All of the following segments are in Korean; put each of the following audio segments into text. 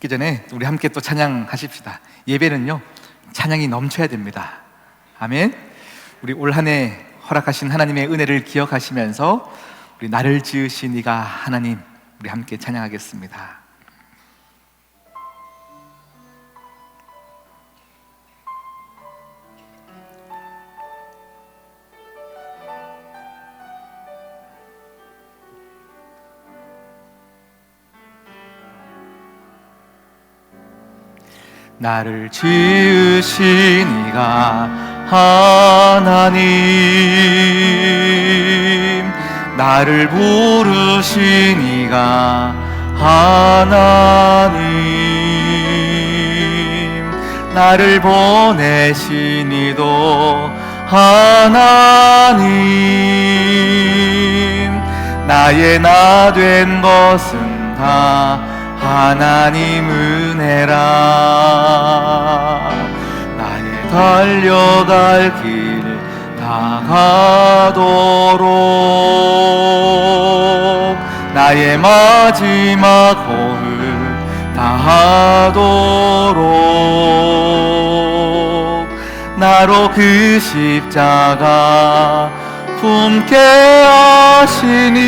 듣기 전에 우리 함께 또 찬양하십시다. 예배는요, 찬양이 넘쳐야 됩니다. 아멘. 우리 올 한 해 허락하신 하나님의 은혜를 기억하시면서 우리 나를 지으신 이가 하나님, 우리 함께 찬양하겠습니다. 나를 지으신 이가 하나님, 나를 부르신 이가 하나님, 나를 보내신 이도 하나님, 나의 나 된 것은 다 하나님 은혜라. 나의 달려갈 길 다 가도록, 나의 마지막 호흡 다 하도록, 나로 그 십자가 품게 하시니,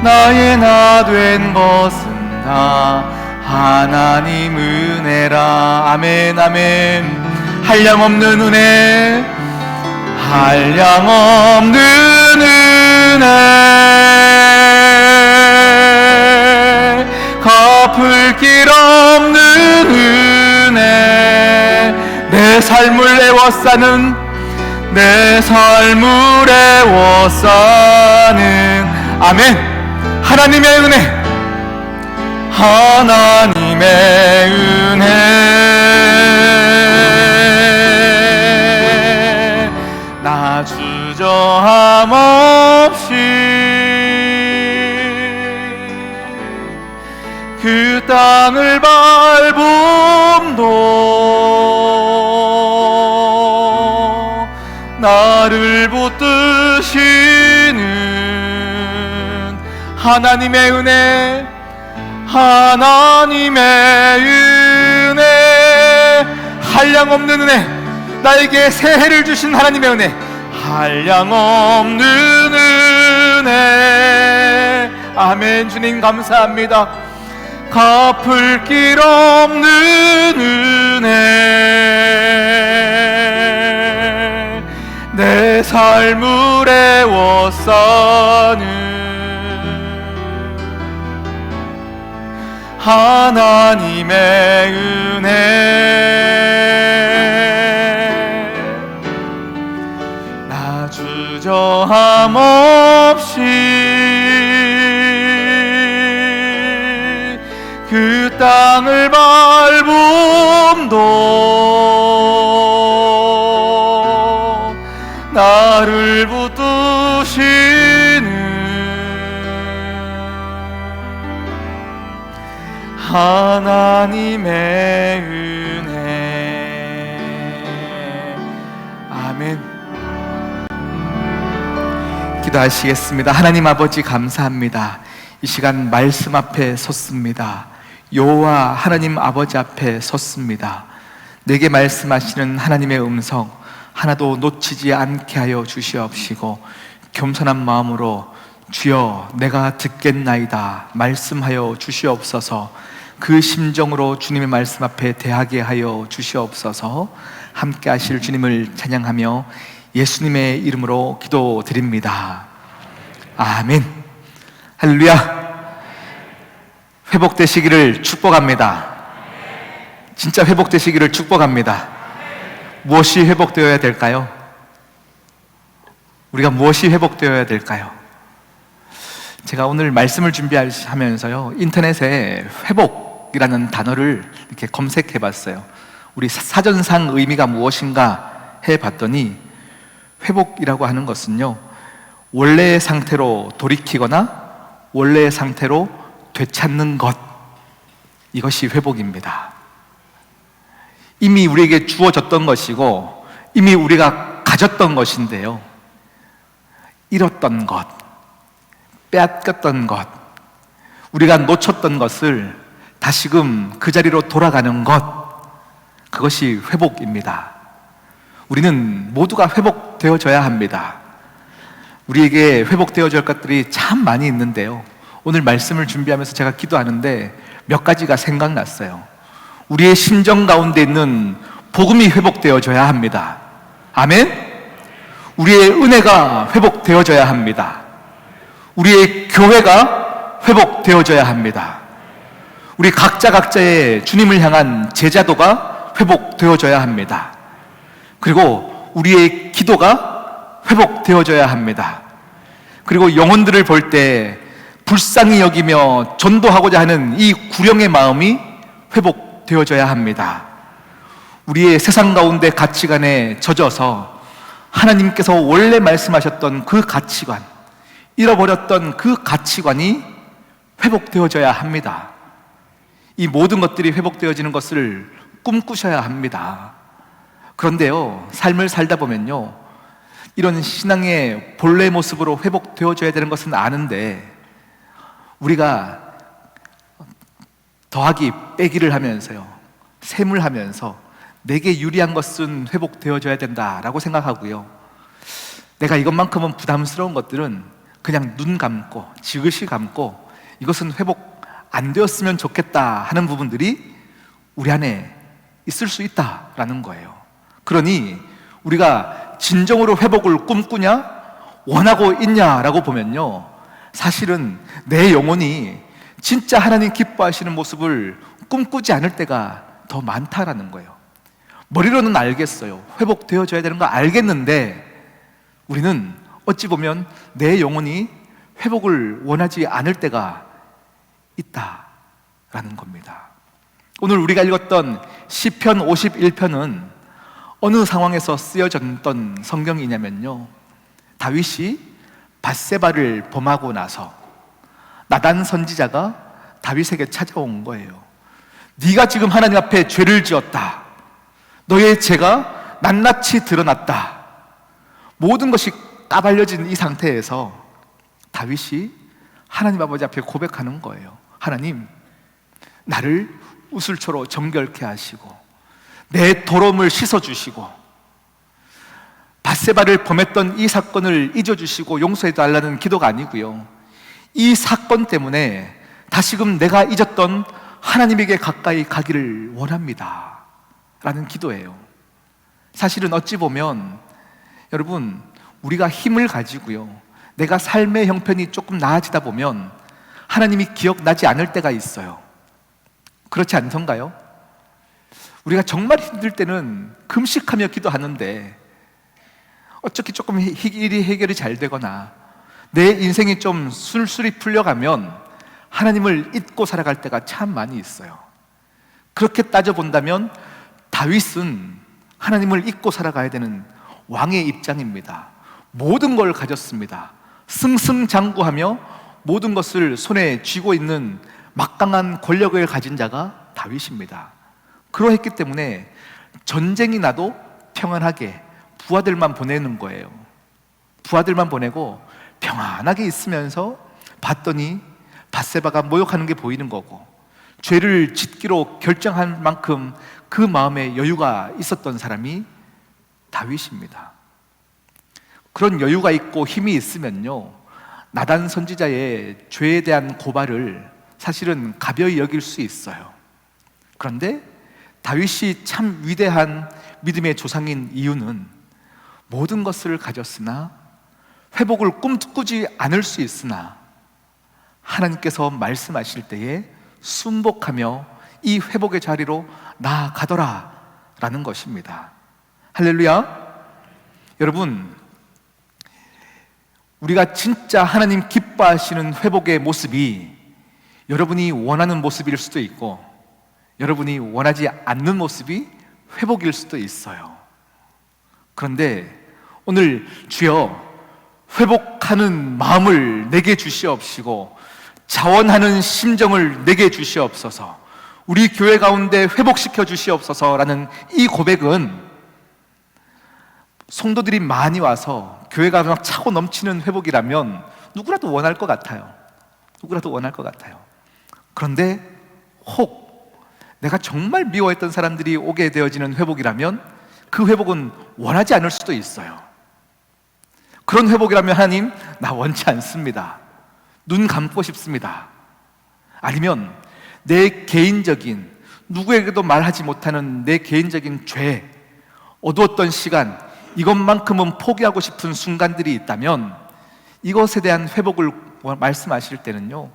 나의 나 된 것은 다 하나님 은혜라. 아멘 아멘. 한량없는 은혜, 한량없는 은혜, 갚을 길 없는 은혜, 내 삶을 애워싸는, 내 삶을 애워싸는, 아멘. 하나님의 은혜, 하나님의 은혜, 나 주저함 없이 그 땅을 밟음도 나를 붙드시는 하나님의 은혜, 하나님의 은혜, 한량없는 은혜, 나에게 새해를 주신 하나님의 은혜, 한량없는 은혜. 아멘. 주님 감사합니다. 갚을 길 없는 은혜, 내 삶을 애워싸는 하나님의 은혜, 나 주저함 없이 그 땅을 밟음도 나를 붙드시는 하나님의 은혜. 아멘. 기도하시겠습니다. 하나님 아버지 감사합니다. 이 시간 말씀 앞에 섰습니다. 여호와 하나님 아버지 앞에 섰습니다. 내게 말씀하시는 하나님의 음성 하나도 놓치지 않게 하여 주시옵시고, 겸손한 마음으로 주여 내가 듣겠나이다 말씀하여 주시옵소서. 그 심정으로 주님의 말씀 앞에 대하게 하여 주시옵소서. 함께 하실 주님을 찬양하며 예수님의 이름으로 기도드립니다. 아멘. 할렐루야. 회복되시기를 축복합니다. 진짜 회복되시기를 축복합니다. 무엇이 회복되어야 될까요? 우리가 무엇이 회복되어야 될까요? 제가 오늘 말씀을 준비하면서요, 인터넷에 회복이라는 단어를 이렇게 검색해 봤어요. 우리 사전상 의미가 무엇인가 해 봤더니, 회복이라고 하는 것은요, 원래의 상태로 돌이키거나 원래의 상태로 되찾는 것, 이것이 회복입니다. 이미 우리에게 주어졌던 것이고 이미 우리가 가졌던 것인데요, 잃었던 것, 빼앗겼던 것, 우리가 놓쳤던 것을 다시금 그 자리로 돌아가는 것, 그것이 회복입니다. 우리는 모두가 회복되어져야 합니다. 우리에게 회복되어질 것들이 참 많이 있는데요, 오늘 말씀을 준비하면서 제가 기도하는데 몇 가지가 생각났어요. 우리의 심정 가운데 있는 복음이 회복되어져야 합니다. 아멘? 우리의 은혜가 회복되어져야 합니다. 우리의 교회가 회복되어져야 합니다. 우리 각자의 주님을 향한 제자도가 회복되어져야 합니다. 그리고 우리의 기도가 회복되어져야 합니다. 그리고 영혼들을 볼 때 불쌍히 여기며 전도하고자 하는 이 구령의 마음이 회복되어져야 합니다. 우리의 세상 가운데 가치관에 젖어서 하나님께서 원래 말씀하셨던 그 가치관, 잃어버렸던 그 가치관이 회복되어져야 합니다. 이 모든 것들이 회복되어지는 것을 꿈꾸셔야 합니다. 그런데요, 삶을 살다 보면요, 이런 신앙의 본래 모습으로 회복되어져야 되는 것은 아는데, 우리가 더하기 빼기를 하면서요, 셈을 하면서 내게 유리한 것은 회복되어져야 된다라고 생각하고요, 내가 이것만큼은 부담스러운 것들은 그냥 눈 감고 지그시 감고 이것은 회복 안 되었으면 좋겠다 하는 부분들이 우리 안에 있을 수 있다라는 거예요. 그러니 우리가 진정으로 회복을 꿈꾸냐, 원하고 있냐라고 보면요, 사실은 내 영혼이 진짜 하나님 기뻐하시는 모습을 꿈꾸지 않을 때가 더 많다라는 거예요. 머리로는 알겠어요. 회복되어져야 되는 거 알겠는데, 우리는 어찌 보면 내 영혼이 회복을 원하지 않을 때가 있다라는 겁니다. 오늘 우리가 읽었던 시편 51편은 어느 상황에서 쓰여졌던 성경이냐면요, 다윗이 밧세바를 범하고 나서 나단 선지자가 다윗에게 찾아온 거예요. 네가 지금 하나님 앞에 죄를 지었다. 너의 죄가 낱낱이 드러났다. 모든 것이 까발려진 이 상태에서 다윗이 하나님 아버지 앞에 고백하는 거예요. 하나님, 나를 우슬초로 정결케 하시고 내 더러움을 씻어주시고 밧세바를 범했던 이 사건을 잊어주시고 용서해달라는 기도가 아니고요, 이 사건 때문에 다시금 내가 잊었던 하나님에게 가까이 가기를 원합니다 라는 기도예요. 사실은 어찌 보면 여러분, 우리가 힘을 가지고요, 내가 삶의 형편이 조금 나아지다 보면 하나님이 기억나지 않을 때가 있어요. 그렇지 않던가요? 우리가 정말 힘들 때는 금식하며 기도하는데 어떻게 조금 일이 해결이 잘 되거나 내 인생이 좀 술술이 풀려가면 하나님을 잊고 살아갈 때가 참 많이 있어요. 그렇게 따져본다면 다윗은 하나님을 잊고 살아가야 되는 왕의 입장입니다. 모든 걸 가졌습니다. 승승장구하며 모든 것을 손에 쥐고 있는 막강한 권력을 가진 자가 다윗입니다. 그러했기 때문에 전쟁이 나도 평안하게 부하들만 보내는 거예요. 부하들만 보내고 평안하게 있으면서 봤더니 밧세바가 모욕하는 게 보이는 거고, 죄를 짓기로 결정한 만큼 그 마음에 여유가 있었던 사람이 다윗입니다. 그런 여유가 있고 힘이 있으면요, 나단 선지자의 죄에 대한 고발을 사실은 가벼이 여길 수 있어요. 그런데 다윗이 참 위대한 믿음의 조상인 이유는 모든 것을 가졌으나 회복을 꿈꾸지 않을 수 있으나 하나님께서 말씀하실 때에 순복하며 이 회복의 자리로 나아가더라 라는 것입니다. 할렐루야. 여러분, 우리가 진짜 하나님 기뻐하시는 회복의 모습이 여러분이 원하는 모습일 수도 있고 여러분이 원하지 않는 모습이 회복일 수도 있어요. 그런데 오늘 주여, 회복하는 마음을 내게 주시옵시고 자원하는 심정을 내게 주시옵소서, 우리 교회 가운데 회복시켜 주시옵소서라는 이 고백은 성도들이 많이 와서 교회가 막 차고 넘치는 회복이라면 누구라도 원할 것 같아요. 누구라도 원할 것 같아요. 그런데 혹 내가 정말 미워했던 사람들이 오게 되어지는 회복이라면 그 회복은 원하지 않을 수도 있어요. 그런 회복이라면 하나님, 나 원치 않습니다. 눈 감고 싶습니다. 아니면 내 개인적인, 누구에게도 말하지 못하는 내 개인적인 죄, 어두웠던 시간, 이것만큼은 포기하고 싶은 순간들이 있다면 이것에 대한 회복을 말씀하실 때는요,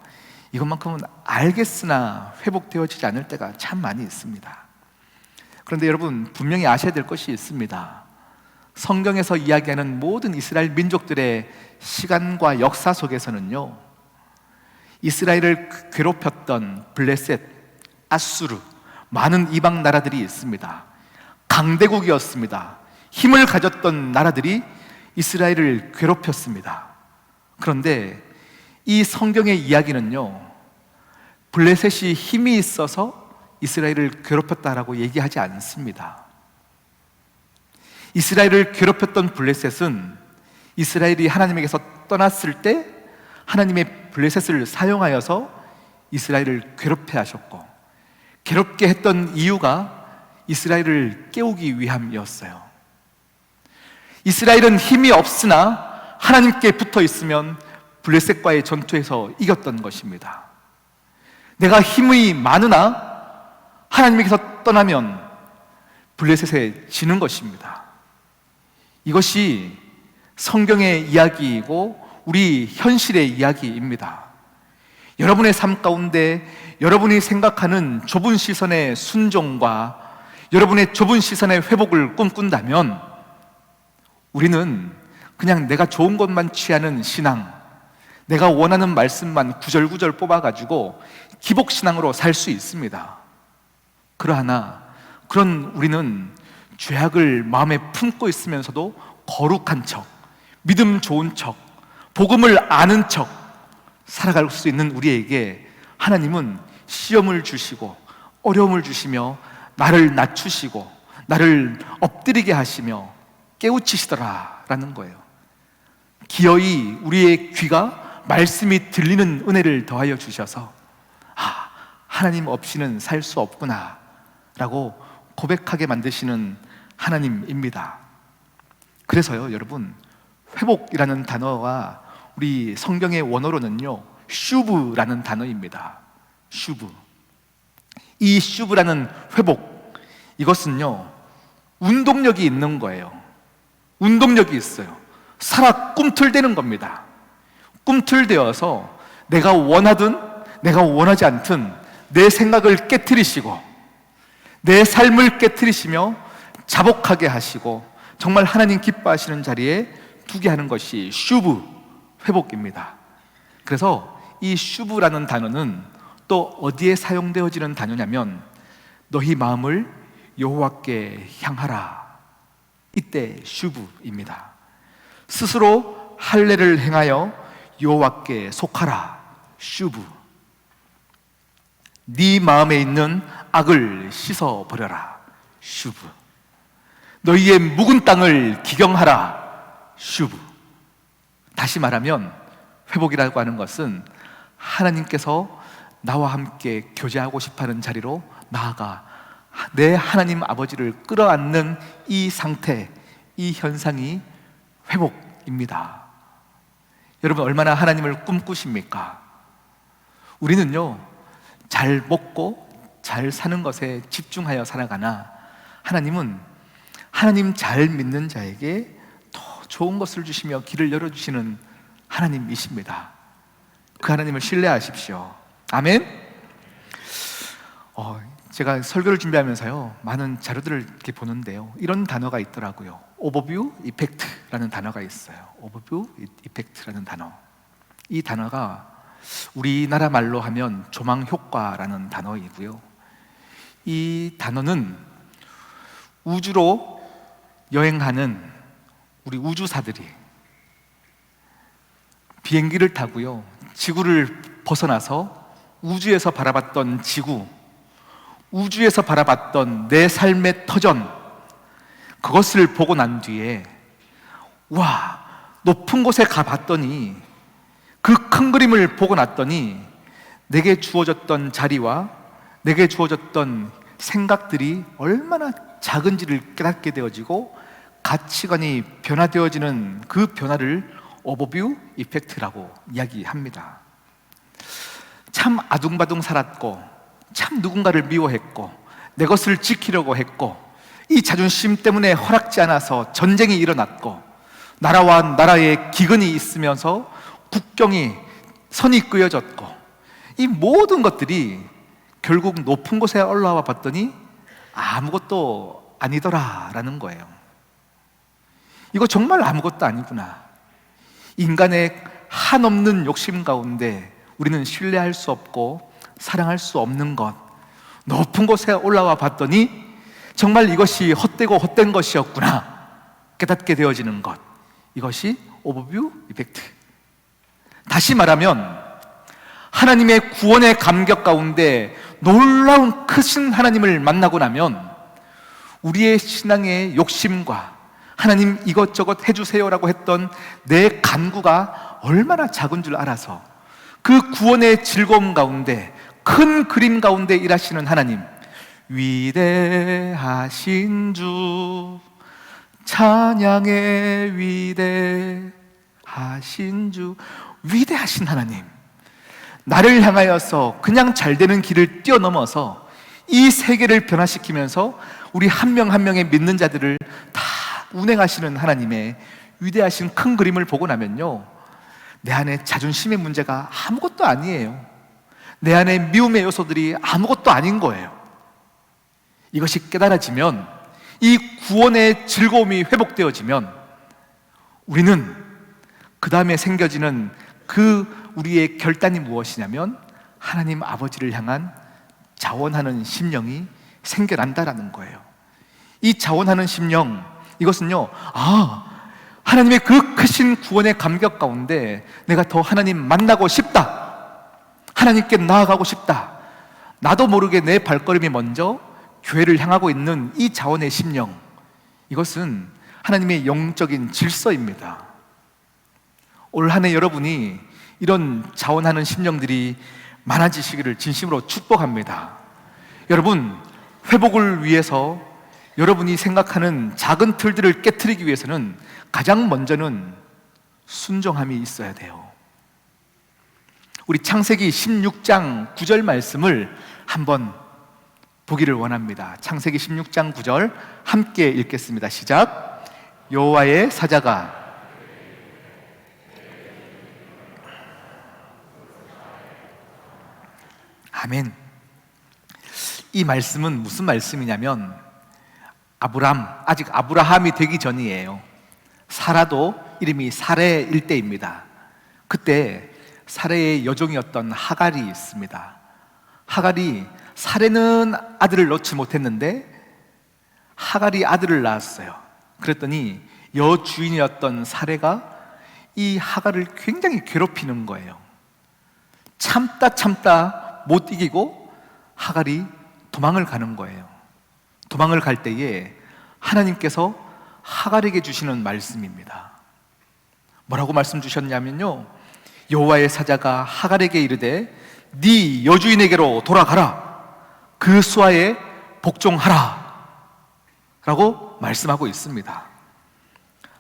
이것만큼은 알겠으나 회복되어지지 않을 때가 참 많이 있습니다. 그런데 여러분, 분명히 아셔야 될 것이 있습니다. 성경에서 이야기하는 모든 이스라엘 민족들의 시간과 역사 속에서는요, 이스라엘을 괴롭혔던 블레셋, 아수르, 많은 이방 나라들이 있습니다. 강대국이었습니다. 힘을 가졌던 나라들이 이스라엘을 괴롭혔습니다. 그런데 이 성경의 이야기는요, 블레셋이 힘이 있어서 이스라엘을 괴롭혔다라고 얘기하지 않습니다. 이스라엘을 괴롭혔던 블레셋은 이스라엘이 하나님에게서 떠났을 때 하나님의 블레셋을 사용하여서 이스라엘을 괴롭게 하셨고, 괴롭게 했던 이유가 이스라엘을 깨우기 위함이었어요. 이스라엘은 힘이 없으나 하나님께 붙어 있으면 블레셋과의 전투에서 이겼던 것입니다. 내가 힘이 많으나 하나님에게서 떠나면 블레셋에 지는 것입니다. 이것이 성경의 이야기이고 우리 현실의 이야기입니다. 여러분의 삶 가운데 여러분이 생각하는 좁은 시선의 순종과 여러분의 좁은 시선의 회복을 꿈꾼다면 우리는 그냥 내가 좋은 것만 취하는 신앙, 내가 원하는 말씀만 구절구절 뽑아가지고 기복신앙으로 살 수 있습니다. 그러나 그런 우리는 죄악을 마음에 품고 있으면서도 거룩한 척, 믿음 좋은 척, 복음을 아는 척 살아갈 수 있는 우리에게 하나님은 시험을 주시고 어려움을 주시며 나를 낮추시고 나를 엎드리게 하시며 깨우치시더라라는 거예요. 기어이 우리의 귀가 말씀이 들리는 은혜를 더하여 주셔서 하나님 없이는 살 수 없구나 라고 고백하게 만드시는 하나님입니다. 그래서요, 여러분, 회복이라는 단어가 우리 성경의 원어로는요, 슈브라는 단어입니다. 슈브. 이 슈브라는 회복, 이것은요, 운동력이 있는 거예요. 운동력이 있어요. 살아 꿈틀대는 겁니다. 꿈틀대어서 내가 원하든 내가 원하지 않든 내 생각을 깨트리시고 내 삶을 깨트리시며 자복하게 하시고 정말 하나님 기뻐하시는 자리에 두게 하는 것이 슈브, 회복입니다. 그래서 이 슈브라는 단어는 또 어디에 사용되어지는 단어냐면 너희 마음을 여호와께 향하라, 이때 슈브입니다. 스스로 할례를 행하여 여호와께 속하라, 슈브. 네 마음에 있는 악을 씻어버려라, 슈브. 너희의 묵은 땅을 기경하라, 슈브. 다시 말하면 회복이라고 하는 것은 하나님께서 나와 함께 교제하고 싶어하는 자리로 나아가 내 하나님 아버지를 끌어안는 이 상태, 이 현상이 회복입니다. 여러분, 얼마나 하나님을 꿈꾸십니까? 우리는요, 잘 먹고 잘 사는 것에 집중하여 살아가나 하나님은 하나님 잘 믿는 자에게 더 좋은 것을 주시며 길을 열어주시는 하나님이십니다. 그 하나님을 신뢰하십시오. 아멘. 제가 설교를 준비하면서요, 많은 자료들을 이렇게 보는데요, 이런 단어가 있더라고요. 오버뷰 이펙트라는 단어가 있어요. 오버뷰 이펙트라는 단어. 이 단어가 우리나라 말로 하면 조망 효과라는 단어이고요. 이 단어는 우주로 여행하는 우리 우주사들이 비행기를 타고요, 지구를 벗어나서 우주에서 바라봤던 지구, 우주에서 바라봤던 내 삶의 터전, 그것을 보고 난 뒤에 높은 곳에 가봤더니 그 큰 그림을 보고 났더니 내게 주어졌던 자리와 내게 주어졌던 생각들이 얼마나 작은지를 깨닫게 되어지고 가치관이 변화되어지는 그 변화를 오버뷰 이펙트라고 이야기합니다. 참 아둥바둥 살았고, 참 누군가를 미워했고, 내 것을 지키려고 했고, 이 자존심 때문에 허락지 않아서 전쟁이 일어났고, 나라와 나라의 기근이 있으면서 국경이 선이 그어졌고, 이 모든 것들이 결국 높은 곳에 올라와 봤더니 아무것도 아니더라라는 거예요. 이거 정말 아무것도 아니구나. 인간의 한없는 욕심 가운데 우리는 신뢰할 수 없고 사랑할 수 없는 것, 높은 곳에 올라와 봤더니 정말 이것이 헛되고 헛된 것이었구나 깨닫게 되어지는 것, 이것이 오버뷰 이펙트. 다시 말하면 하나님의 구원의 감격 가운데 놀라운 크신 하나님을 만나고 나면 우리의 신앙의 욕심과 하나님 이것저것 해주세요라고 했던 내 간구가 얼마나 작은 줄 알아서 그 구원의 즐거움 가운데, 큰 그림 가운데 일하시는 하나님, 위대하신 주, 찬양의 위대하신 주, 위대하신 하나님, 나를 향하여서 그냥 잘 되는 길을 뛰어넘어서 이 세계를 변화시키면서 우리 한 명 한 명의 믿는 자들을 다 운행하시는 하나님의 위대하신 큰 그림을 보고 나면요, 내 안에 자존심의 문제가 아무것도 아니에요. 내 안에 미움의 요소들이 아무것도 아닌 거예요. 이것이 깨달아지면, 이 구원의 즐거움이 회복되어지면 우리는 그 다음에 생겨지는 그 우리의 결단이 무엇이냐면 하나님 아버지를 향한 자원하는 심령이 생겨난다라는 거예요. 이 자원하는 심령, 이것은요, 하나님의 그 크신 구원의 감격 가운데 내가 더 하나님 만나고 싶다, 하나님께 나아가고 싶다, 나도 모르게 내 발걸음이 먼저 교회를 향하고 있는 이 자원의 심령, 이것은 하나님의 영적인 질서입니다. 올 한 해 여러분이 이런 자원하는 심령들이 많아지시기를 진심으로 축복합니다. 여러분, 회복을 위해서 여러분이 생각하는 작은 틀들을 깨트리기 위해서는 가장 먼저는 순종함이 있어야 돼요. 우리 창세기 16장 9절 말씀을 한번 보기를 원합니다. 창세기 16장 9절 함께 읽겠습니다. 시작. 여호와의 사자가 아멘. 이 말씀은 무슨 말씀이냐면 아직 아브라함이 되기 전이에요. 사라도 이름이 사레일 때입니다. 그때 사레의 여종이었던 하갈이 있습니다. 하갈이, 사레는 아들을 놓지 못했는데 하갈이 아들을 낳았어요. 그랬더니 여주인이었던 사레가 이 하갈을 굉장히 괴롭히는 거예요. 참다 못 이기고 하갈이 도망을 가는 거예요. 도망을 갈 때에 하나님께서 하갈에게 주시는 말씀입니다. 뭐라고 말씀 주셨냐면요, 여호와의 사자가 하갈에게 이르되 네 여주인에게로 돌아가라, 그 수하에 복종하라 라고 말씀하고 있습니다.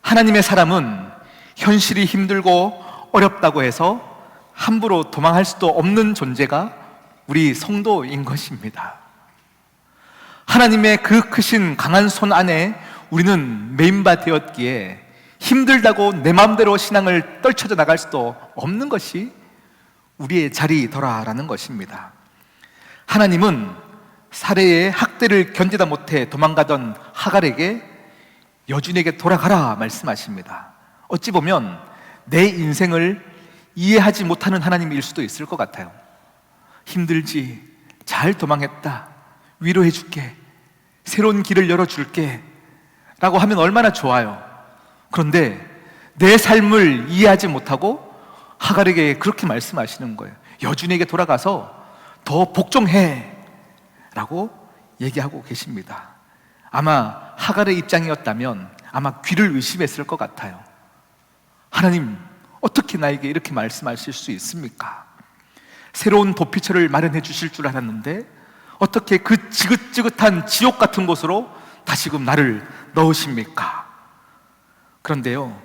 하나님의 사람은 현실이 힘들고 어렵다고 해서 함부로 도망할 수도 없는 존재가 우리 성도인 것입니다. 하나님의 그 크신 강한 손 안에 우리는 메인바 되었기에 힘들다고 내 마음대로 신앙을 떨쳐져 나갈 수도 없는 것이 우리의 자리더라라는 것입니다. 하나님은 사레의 학대를 견디다 못해 도망가던 하갈에게 여주인에게 돌아가라 말씀하십니다. 어찌 보면 내 인생을 이해하지 못하는 하나님일 수도 있을 것 같아요. 힘들지, 잘 도망했다, 위로해 줄게, 새로운 길을 열어줄게 라고 하면 얼마나 좋아요. 그런데 내 삶을 이해하지 못하고 하갈에게 그렇게 말씀하시는 거예요. 여주인에게 돌아가서 더 복종해 라고 얘기하고 계십니다. 아마 하갈의 입장이었다면 아마 귀를 의심했을 것 같아요. 하나님, 어떻게 나에게 이렇게 말씀하실 수 있습니까? 새로운 도피처를 마련해 주실 줄 알았는데 어떻게 그 지긋지긋한 지옥 같은 곳으로 다시금 나를 넣으십니까? 그런데요,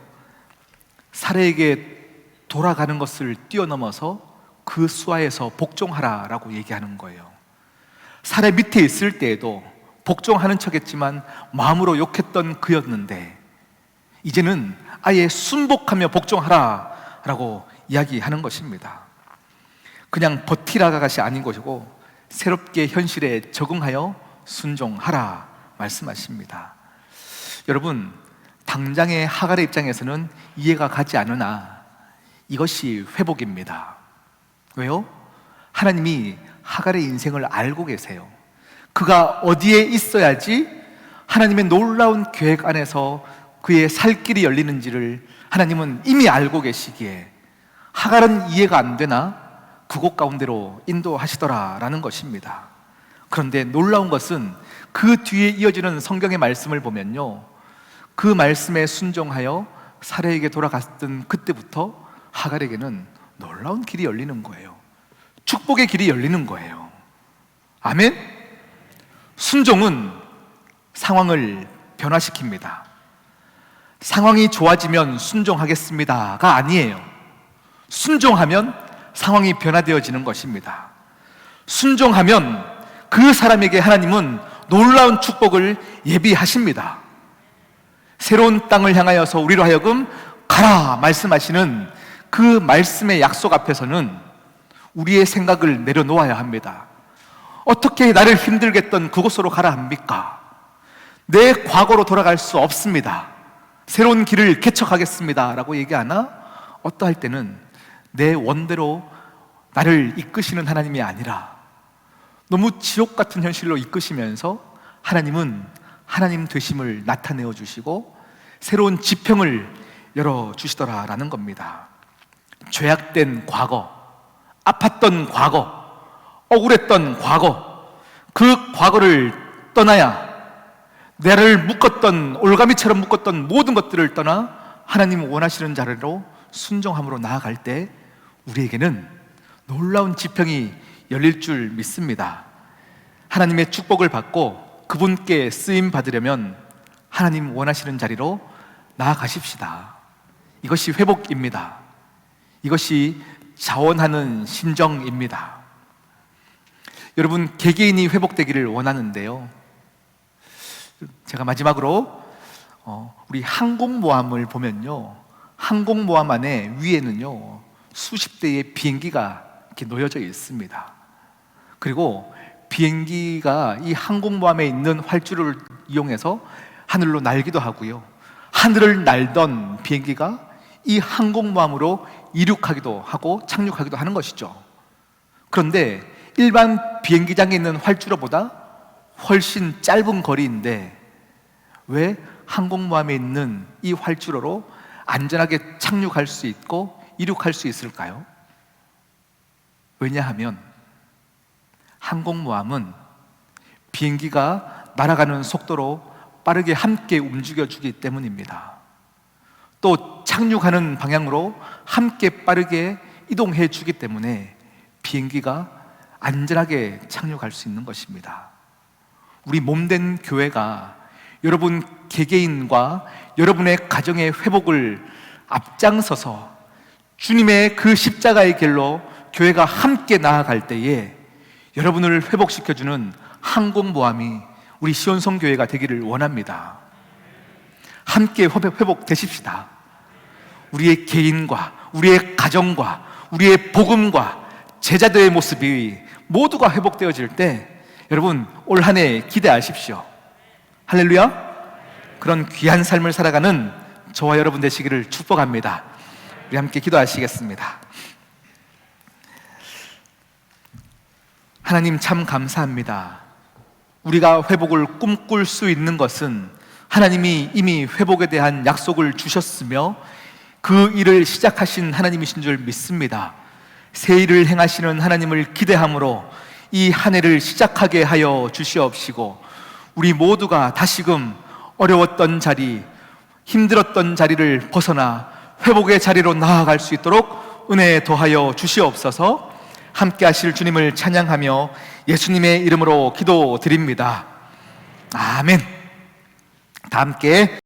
사례에게 돌아가는 것을 뛰어넘어서 그 수하에서 복종하라라고 얘기하는 거예요. 사례 밑에 있을 때에도 복종하는 척했지만 마음으로 욕했던 그였는데 이제는 아예 순복하며 복종하라라고 이야기하는 것입니다. 그냥 버티라가 것이 아닌 것이고 새롭게 현실에 적응하여 순종하라 말씀하십니다. 여러분, 당장의 하갈의 입장에서는 이해가 가지 않으나 이것이 회복입니다. 왜요? 하나님이 하갈의 인생을 알고 계세요. 그가 어디에 있어야지 하나님의 놀라운 계획 안에서 그의 살 길이 열리는지를 하나님은 이미 알고 계시기에 하갈은 이해가 안 되나 그곳 가운데로 인도하시더라라는 것입니다. 그런데 놀라운 것은 그 뒤에 이어지는 성경의 말씀을 보면요, 그 말씀에 순종하여 사례에게 돌아갔던 그때부터 하갈에게는 놀라운 길이 열리는 거예요. 축복의 길이 열리는 거예요. 아멘? 순종은 상황을 변화시킵니다. 상황이 좋아지면 순종하겠습니다가 아니에요. 순종하면 상황이 변화되어지는 것입니다. 순종하면 그 사람에게 하나님은 놀라운 축복을 예비하십니다. 새로운 땅을 향하여서 우리로 하여금 가라 말씀하시는 그 말씀의 약속 앞에서는 우리의 생각을 내려놓아야 합니다. 어떻게 나를 힘들게 했던 그곳으로 가라 합니까? 내 과거로 돌아갈 수 없습니다. 새로운 길을 개척하겠습니다 라고 얘기하나 어떠할 때는 내 원대로 나를 이끄시는 하나님이 아니라 너무 지옥 같은 현실로 이끄시면서 하나님은 하나님 되심을 나타내어 주시고 새로운 지평을 열어주시더라라는 겁니다. 죄악된 과거, 아팠던 과거, 억울했던 과거, 그 과거를 떠나야 나를 묶었던, 올가미처럼 묶었던 모든 것들을 떠나 하나님 원하시는 자리로 순종함으로 나아갈 때 우리에게는 놀라운 지평이 열릴 줄 믿습니다. 하나님의 축복을 받고 그분께 쓰임 받으려면 하나님 원하시는 자리로 나아가십시다. 이것이 회복입니다. 이것이 자원하는 심정입니다. 여러분, 개개인이 회복되기를 원하는데요, 제가 마지막으로 우리 항공모함을 보면요, 항공모함 안에 위에는요 수십 대의 비행기가 이렇게 놓여져 있습니다. 그리고 비행기가 이 항공모함에 있는 활주를 이용해서 하늘로 날기도 하고요, 하늘을 날던 비행기가 이 항공모함으로 이륙하기도 하고 착륙하기도 하는 것이죠. 그런데 일반 비행기장에 있는 활주로보다 훨씬 짧은 거리인데 왜 항공모함에 있는 이 활주로로 안전하게 착륙할 수 있고 이륙할 수 있을까요? 왜냐하면 항공모함은 비행기가 날아가는 속도로 빠르게 함께 움직여주기 때문입니다. 또 착륙하는 방향으로 함께 빠르게 이동해 주기 때문에 비행기가 안전하게 착륙할 수 있는 것입니다. 우리 몸된 교회가 여러분 개개인과 여러분의 가정의 회복을 앞장서서 주님의 그 십자가의 길로 교회가 함께 나아갈 때에 여러분을 회복시켜주는 항공모함이 우리 시온성교회가 되기를 원합니다. 함께 회복되십시다. 우리의 개인과 우리의 가정과 우리의 복음과 제자들의 모습이 모두가 회복되어질 때 여러분 올 한 해 기대하십시오. 할렐루야. 그런 귀한 삶을 살아가는 저와 여러분 되시기를 축복합니다. 우리 함께 기도하시겠습니다. 하나님 참 감사합니다. 우리가 회복을 꿈꿀 수 있는 것은 하나님이 이미 회복에 대한 약속을 주셨으며 그 일을 시작하신 하나님이신 줄 믿습니다. 새 일을 행하시는 하나님을 기대함으로 이 한 해를 시작하게 하여 주시옵시고 우리 모두가 다시금 어려웠던 자리, 힘들었던 자리를 벗어나 회복의 자리로 나아갈 수 있도록 은혜 더하여 주시옵소서. 함께 하실 주님을 찬양하며 예수님의 이름으로 기도드립니다. 아멘. 다 함께